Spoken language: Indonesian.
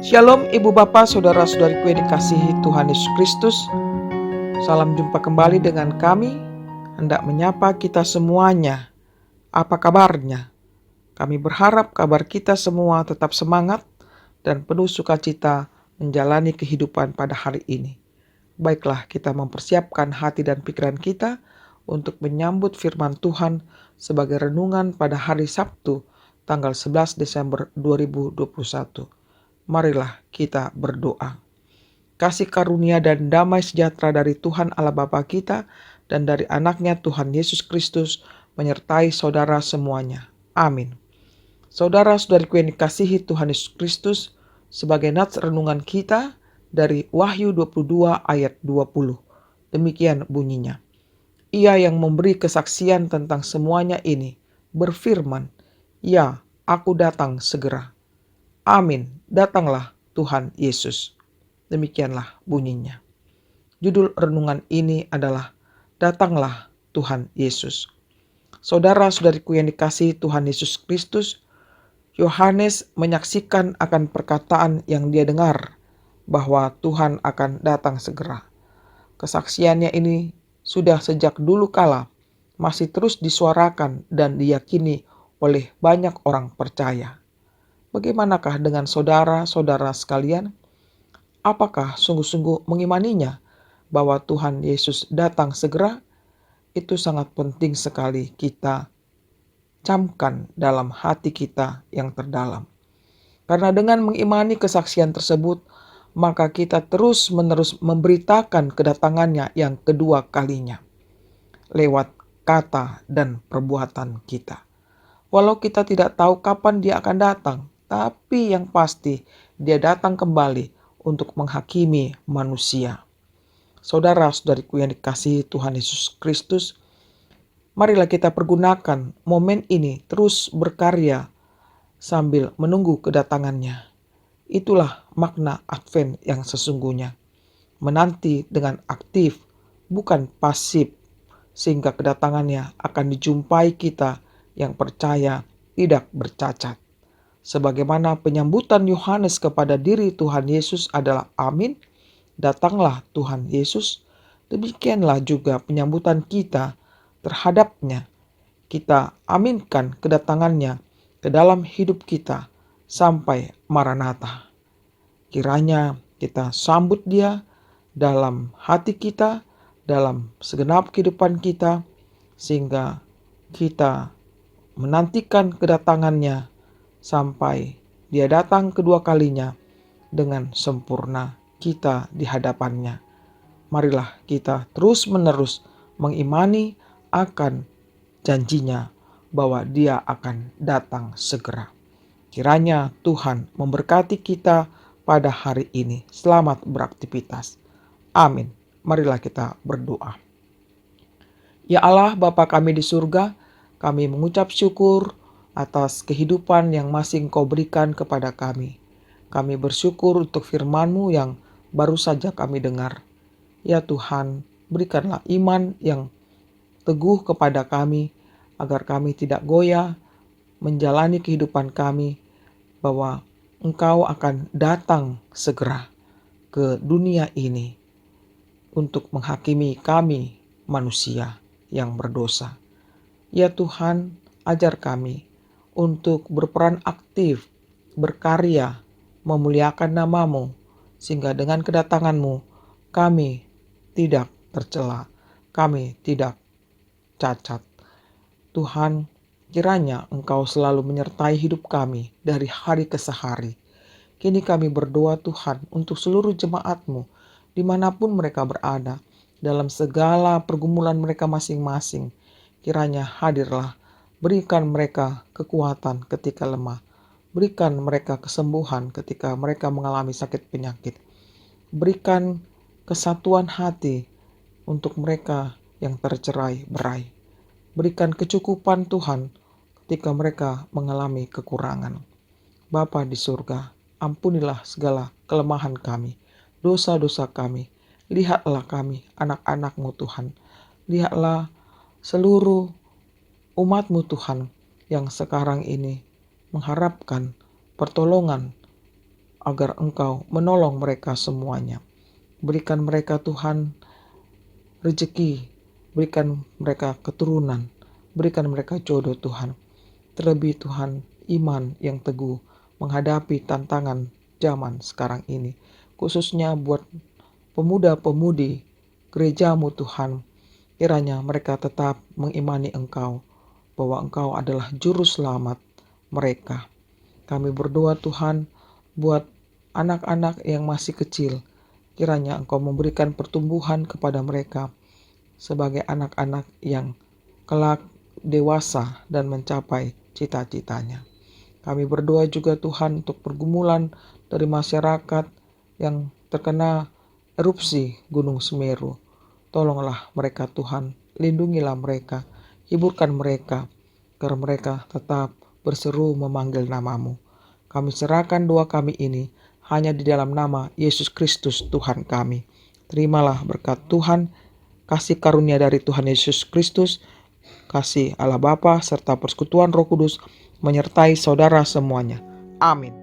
Shalom Ibu Bapak, Saudara-saudariku yang dikasihi Tuhan Yesus Kristus. Salam jumpa kembali dengan kami. Hendak menyapa kita semuanya. Apa kabarnya? Kami berharap kabar kita semua tetap semangat dan penuh sukacita menjalani kehidupan pada hari ini. Baiklah, kita mempersiapkan hati dan pikiran kita untuk menyambut firman Tuhan sebagai renungan pada hari Sabtu, tanggal 11 Desember 2021. Marilah kita berdoa. Kasih karunia dan damai sejahtera dari Tuhan Allah Bapa kita dan dari anaknya Tuhan Yesus Kristus menyertai saudara semuanya. Amin. Saudara-saudariku yang dikasihi Tuhan Yesus Kristus, sebagai nats renungan kita dari Wahyu 22 ayat 20. Demikian bunyinya. Ia yang memberi kesaksian tentang semuanya ini berfirman, "Ya, aku datang segera." Amin, datanglah Tuhan Yesus. Demikianlah bunyinya. Judul renungan ini adalah Datanglah Tuhan Yesus. Saudara-saudariku yang dikasihi Tuhan Yesus Kristus, Yohanes menyaksikan akan perkataan yang dia dengar bahwa Tuhan akan datang segera. Kesaksiannya ini sudah sejak dulu kala masih terus disuarakan dan diyakini oleh banyak orang percaya. Bagaimanakah dengan saudara-saudara sekalian? Apakah sungguh-sungguh mengimaninya bahwa Tuhan Yesus datang segera? Itu sangat penting sekali kita camkan dalam hati kita yang terdalam. Karena dengan mengimani kesaksian tersebut, maka kita terus-menerus memberitakan kedatangannya yang kedua kalinya lewat kata dan perbuatan kita. Walau kita tidak tahu kapan dia akan datang, tapi yang pasti dia datang kembali untuk menghakimi manusia. Saudara-saudariku yang dikasihi Tuhan Yesus Kristus, marilah kita pergunakan momen ini terus berkarya sambil menunggu kedatangannya. Itulah makna Advent yang sesungguhnya. Menanti dengan aktif, bukan pasif, sehingga kedatangannya akan dijumpai kita yang percaya tidak bercacat. Sebagaimana penyambutan Yohanes kepada diri Tuhan Yesus adalah amin, datanglah Tuhan Yesus, demikianlah juga penyambutan kita terhadapnya. Kita aminkan kedatangannya ke dalam hidup kita sampai Maranatha. Kiranya kita sambut dia dalam hati kita, dalam segenap kehidupan kita, sehingga kita menantikan kedatangannya sampai dia datang kedua kalinya dengan sempurna kita di hadapannya. Marilah kita terus-menerus mengimani akan janjinya bahwa dia akan datang segera. Kiranya Tuhan memberkati kita pada hari ini. Selamat beraktivitas. Amin. Marilah kita berdoa. Ya Allah, Bapa kami di surga, kami mengucap syukur atas kehidupan yang masih Engkau berikan kepada kami. Kami bersyukur untuk firman-Mu yang baru saja kami dengar. Ya Tuhan, berikanlah iman yang teguh kepada kami, agar kami tidak goyah menjalani kehidupan kami, bahwa Engkau akan datang segera ke dunia ini untuk menghakimi kami manusia yang berdosa. Ya Tuhan, ajar kami untuk berperan aktif, berkarya, memuliakan nama-Mu, sehingga dengan kedatangan-Mu kami tidak tercela, kami tidak cacat. Tuhan, kiranya Engkau selalu menyertai hidup kami dari hari ke hari. Kini kami berdoa Tuhan untuk seluruh jemaat-Mu, dimanapun mereka berada, dalam segala pergumulan mereka masing-masing. Kiranya hadirlah, berikan mereka kekuatan ketika lemah, berikan mereka kesembuhan ketika mereka mengalami sakit penyakit, berikan kesatuan hati untuk mereka yang tercerai-berai, berikan kecukupan Tuhan ketika mereka mengalami kekurangan. Bapa di surga, ampunilah segala kelemahan kami, dosa-dosa kami. Lihatlah kami, anak-anak-Mu Tuhan. Lihatlah seluruh umat-Mu Tuhan yang sekarang ini mengharapkan pertolongan agar Engkau menolong mereka semuanya. Berikan mereka Tuhan rezeki, berikan mereka keturunan, berikan mereka jodoh Tuhan. Terlebih Tuhan, iman yang teguh menghadapi tantangan zaman sekarang ini. Khususnya buat pemuda-pemudi gerejamu Tuhan, kiranya mereka tetap mengimani Engkau, bahwa Engkau adalah juru selamat mereka. Kami berdoa Tuhan buat anak-anak yang masih kecil, kiranya Engkau memberikan pertumbuhan kepada mereka sebagai anak-anak yang kelak dewasa dan mencapai cita-citanya. Kami berdoa juga Tuhan untuk pergumulan dari masyarakat yang terkena erupsi Gunung Semeru. Tolonglah mereka Tuhan, lindungilah mereka, hiburkan mereka, agar mereka tetap berseru memanggil namamu. Kami serahkan doa kami ini hanya di dalam nama Yesus Kristus Tuhan kami. Terimalah berkat Tuhan, kasih karunia dari Tuhan Yesus Kristus, kasih Allah Bapa serta persekutuan Roh Kudus menyertai saudara semuanya. Amin.